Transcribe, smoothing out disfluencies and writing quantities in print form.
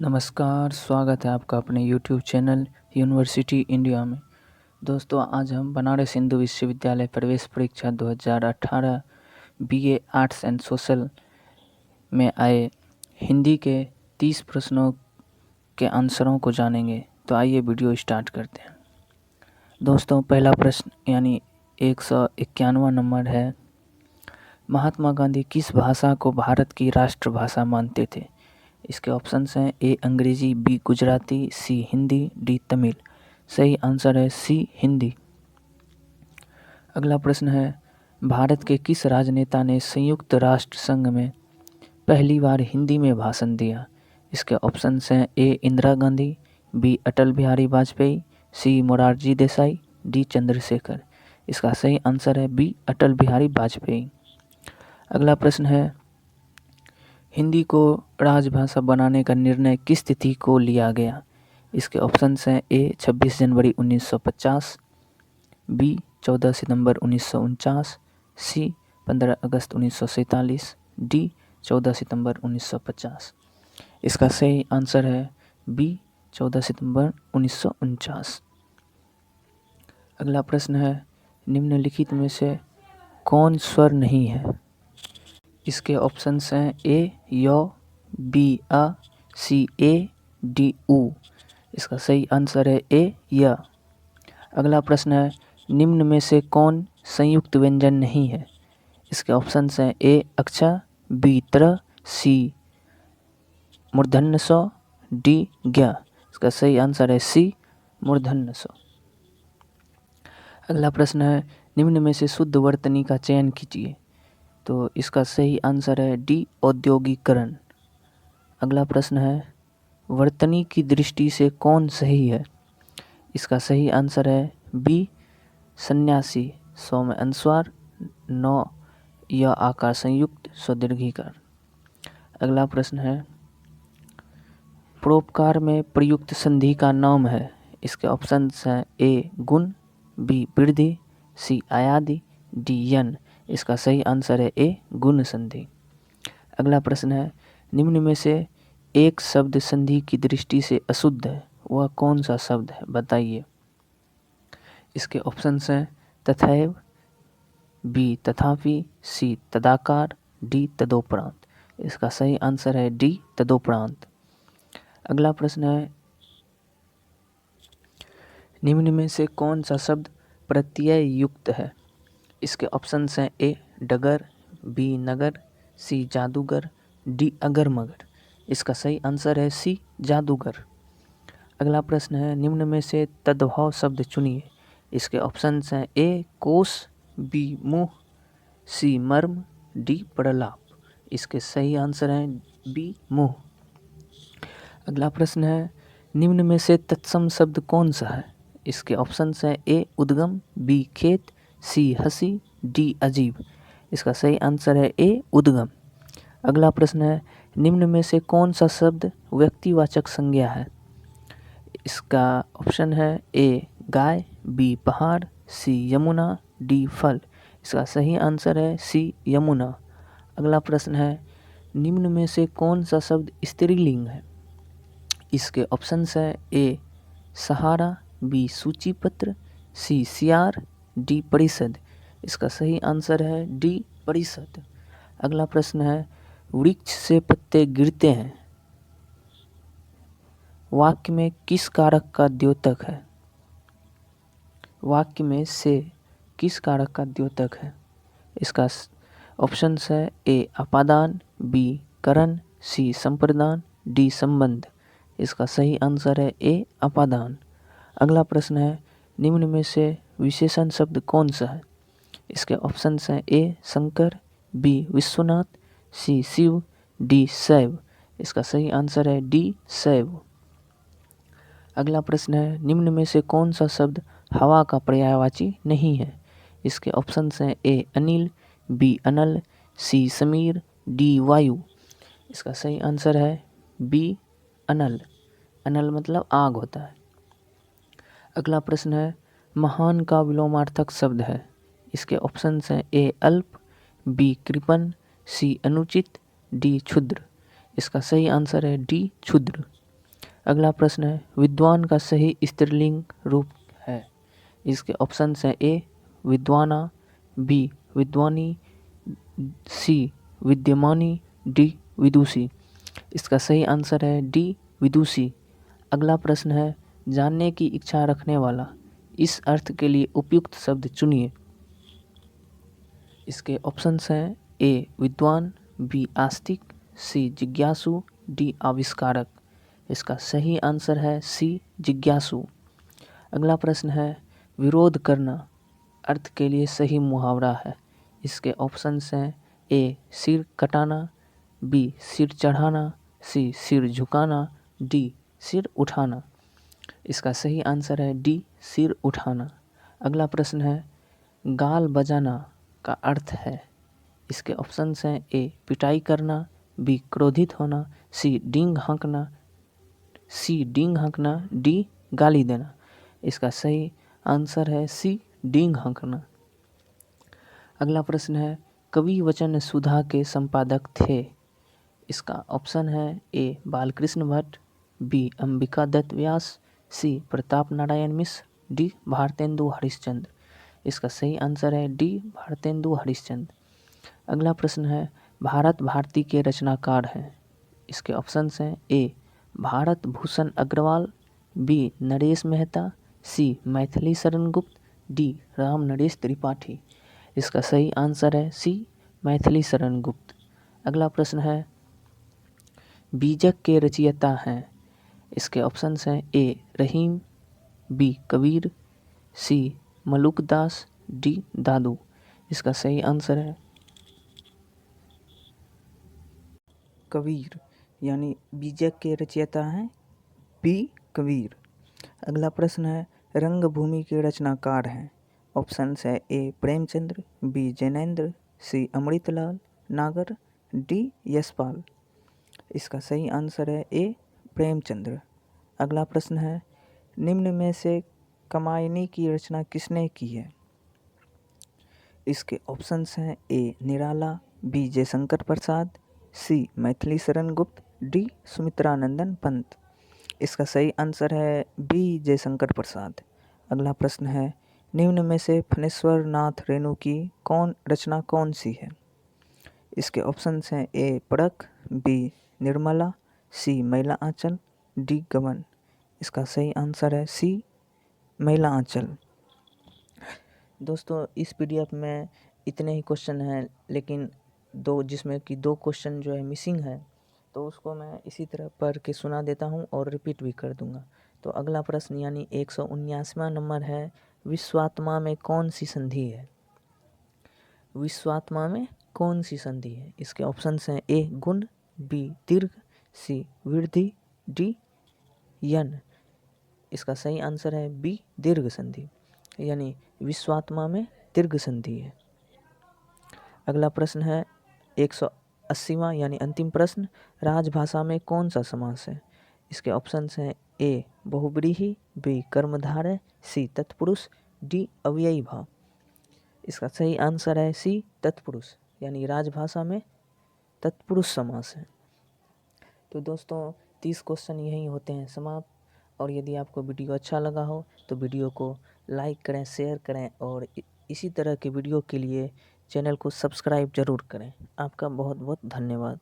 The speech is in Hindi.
नमस्कार, स्वागत है आपका अपने YouTube चैनल यूनिवर्सिटी इंडिया में। दोस्तों, आज हम बनारस हिंदू विश्वविद्यालय प्रवेश परीक्षा 2018 BA आर्ट्स एंड सोशल में आए हिंदी के 30 प्रश्नों के आंसरों को जानेंगे। तो आइए वीडियो स्टार्ट करते हैं। दोस्तों, पहला प्रश्न यानी 191वां नंबर है, महात्मा गांधी किस भाषा को भारत की राष्ट्रभाषा मानते थे? इसके ऑप्शंस हैं ए अंग्रेजी, बी गुजराती, सी हिंदी, डी तमिल। सही आंसर है सी हिंदी। अगला प्रश्न है, भारत के किस राजनेता ने संयुक्त राष्ट्र संघ में पहली बार हिंदी में भाषण दिया? इसके ऑप्शंस हैं ए इंदिरा गांधी, बी अटल बिहारी वाजपेयी, सी मोरारजी देसाई, डी चंद्रशेखर। इसका सही आंसर है बी अटल बिहारी वाजपेयी। अगला प्रश्न है, हिंदी को राजभाषा बनाने का निर्णय किस तिथि को लिया गया? इसके ऑप्शंस हैं ए 26 जनवरी 1950, बी 14 सितंबर 1949, सी 15 अगस्त 1947, डी 14 सितंबर 1950। इसका सही आंसर है बी 14 सितंबर 1949। अगला प्रश्न है, निम्नलिखित में से कौन स्वर नहीं है? इसके ऑप्शंस हैं ए य, be a, C A, D उ। इसका सही आंसर है ए य। अगला प्रश्न है, निम्न में से कौन संयुक्त व्यंजन नहीं है? इसके ऑप्शंस हैं ए अक्षा, बी त्र, सी मूर्धन्य स, डी ज्ञ। इसका सही आंसर है सी मूर्धन्य स। अगला प्रश्न है, निम्न में से शुद्ध वर्तनी का चयन कीजिए। तो इसका सही आंसर है डी औद्योगिकरण। अगला प्रश्न है, वर्तनी की दृष्टि से कौन सही है? इसका सही आंसर है बी सन्यासी, 100 में अनुस्वार, 9 या आकार संयुक्त, स्वदीर्घीकार। अगला प्रश्न है, परोपकार में प्रयुक्त संधि का नाम है? इसके ऑप्शंस हैं ए गुण, बी वृद्धि, सी आयादि, डी यन। इसका सही आंसर है ए गुण संधि। अगला प्रश्न है, निम्न में से एक शब्द संधि की दृष्टि से अशुद्ध है, वह कौन सा शब्द है? बताइए। इसके ऑप्शंस हैं तथैव, बी तथापि, सी तदाकार, डी तदोपरांत। इसका सही आंसर है डी तदोपरांत। अगला प्रश्न है, निम्न में से कौन सा शब्द प्रत्यय युक्त है? इसके ऑप्शंस हैं ए डगर, बी नगर, सी जादूगर, डी अगर मगर। इसका सही आंसर है सी जादूगर। अगला प्रश्न है, निम्न में से तद्भव शब्द चुनिए। इसके ऑप्शंस हैं ए कोश, बी मुँह, सी मर्म, डी प्रलाप। इसके सही आंसर हैं बी मुँह। अगला प्रश्न है, निम्न में से तत्सम शब्द कौन सा है? इसके ऑप्शंस हैं ए उद्गम, बी खेत, सी हंसी, डी अजीब। इसका सही आंसर है ए उद्गम। अगला प्रश्न है, निम्न में से कौन सा शब्द व्यक्तिवाचक संज्ञा है? इसका ऑप्शन है ए गाय, बी पहाड़, सी यमुना, डी फल। इसका सही आंसर है सी यमुना। अगला प्रश्न है, निम्न में से कौन सा शब्द स्त्रीलिंग है? इसके ऑप्शंस हैं ए सहारा, बी सूचीपत्र, सी सियार, डी परिषद। इसका सही आंसर है डी परिषद। अगला प्रश्न है, वृक्ष से पत्ते गिरते हैं, वाक्य में किस कारक का द्योतक है? वाक्य में से किस कारक का द्योतक है? इसका ऑप्शंस है ए अपादान, बी करण, सी संप्रदान, डी संबंध। इसका सही आंसर है ए अपादान। अगला प्रश्न है, निम्न में से विशेषण शब्द कौन सा है? इसके ऑप्शंस हैं ए शंकर, बी विश्वनाथ, सी शिव, डी शैव। इसका सही आंसर है डी शैव। अगला प्रश्न है, निम्न में से कौन सा शब्द हवा का पर्यायवाची नहीं है? इसके ऑप्शंस हैं ए अनिल, बी अनल, सी समीर, डी वायु। इसका सही आंसर है बी अनल। अनल मतलब आग होता है। अगला प्रश्न है, महान का विलोमार्थक शब्द है? इसके ऑप्शंस हैं ए अल्प, बी कृपण, सी अनुचित, डी क्षुद्र। इसका सही आंसर है डी क्षुद्र। अगला प्रश्न है, विद्वान का सही स्त्रीलिंग रूप है। इसके ऑप्शंस हैं ए विद्वाना, बी विद्वानी, सी विद्यमानी, डी विदुषी। इसका सही आंसर है डी विदुषी। अगला प्रश्न है, जानने की इच्छा रखने वाला, इस अर्थ के लिए उपयुक्त शब्द चुनिए। इसके ऑप्शंस हैं ए विद्वान, बी आस्तिक, सी जिज्ञासु, डी आविष्कारक। इसका सही आंसर है सी जिज्ञासु। अगला प्रश्न है, विरोध करना अर्थ के लिए सही मुहावरा है। इसके ऑप्शंस हैं ए सिर कटाना, बी सिर चढ़ाना, सी सिर झुकाना, डी सिर उठाना। इसका सही आंसर है डी सिर उठाना। अगला प्रश्न है, गाल बजाना का अर्थ है। इसके ऑप्शंस हैं ए पिटाई करना, बी क्रोधित होना, सी डींग हाँकना, डी गाली देना। इसका सही आंसर है सी डींग हाँकना। अगला प्रश्न है, कवि वचन सुधा के संपादक थे। इसका ऑप्शन है ए बालकृष्ण भट्ट, बी अंबिका दत्त व्यास, सी प्रताप नारायण मिश्र, डी भारतेंदु हरिश्चंद्र। इसका सही आंसर है डी भारतेंदु हरिश्चंद्र। अगला प्रश्न है, भारत भारती के रचनाकार हैं। इसके ऑप्शंस हैं ए भारत भूषण अग्रवाल, बी नरेश मेहता, सी मैथिली शरण गुप्त, डी राम नरेश त्रिपाठी। इसका सही आंसर है सी मैथिली शरण गुप्त। अगला प्रश्न है, बीजक के रचयिता हैं। इसके ऑप्शंस हैं ए रहीम, बी कबीर, सी मलुक दास, डी दादू। इसका सही आंसर है कबीर, यानी बीजक के रचयिता हैं बी कबीर। अगला प्रश्न है, रंगभूमि के रचनाकार हैं। ऑप्शंस है ए प्रेमचंद्र, बी जैनेन्द्र, सी अमृतलाल नागर, डी यशपाल। इसका सही आंसर है ए प्रेमचंद्र। अगला प्रश्न है, निम्न में से कामायनी की रचना किसने की है। इसके ऑप्शंस हैं ए निराला, बी जयशंकर प्रसाद, सी मैथिली शरण गुप्त, डी सुमित्रानंदन पंत। इसका सही आंसर है बी जयशंकर प्रसाद। अगला प्रश्न है, निम्न में से फणेश्वर नाथ रेणु की रचना कौन सी है। इसके ऑप्शंस हैं ए पड़क, बी निर्मला, सी मैला आंचल, डी गबन। इसका सही आंसर है सी मैला आंचल। दोस्तों, इस पीडीएफ में इतने ही क्वेश्चन हैं, लेकिन जिसमें कि 2 क्वेश्चन जो है मिसिंग है, तो उसको मैं इसी तरह पढ़ के सुना देता हूँ और रिपीट भी कर दूंगा। तो अगला प्रश्न यानी 179वां नंबर है, विश्वात्मा में कौन सी संधि है। विश्वात्मा में कौन सी संधि है। इसके ऑप्शंस हैं ए गुण, बी दीर्घ, सी वृद्धि, डी यन। इसका सही आंसर है बी दीर्घ संधि, यानी विश्वात्मा में दीर्घ संधि है। अगला प्रश्न है 180वां यानी अंतिम प्रश्न, राजभाषा में कौन सा समास है। इसके ऑप्शंस हैं ए बहुव्रीहि, बी कर्मधारय, सी तत्पुरुष, डी अव्ययी भाव। इसका सही आंसर है सी तत्पुरुष, यानी राजभाषा में तत्पुरुष समास है। तो दोस्तों, 30 क्वेश्चन यहीं होते हैं समाप्त। और यदि आपको वीडियो अच्छा लगा हो तो वीडियो को लाइक करें, शेयर करें और इसी तरह के वीडियो के लिए चैनल को सब्सक्राइब ज़रूर करें। आपका बहुत बहुत धन्यवाद।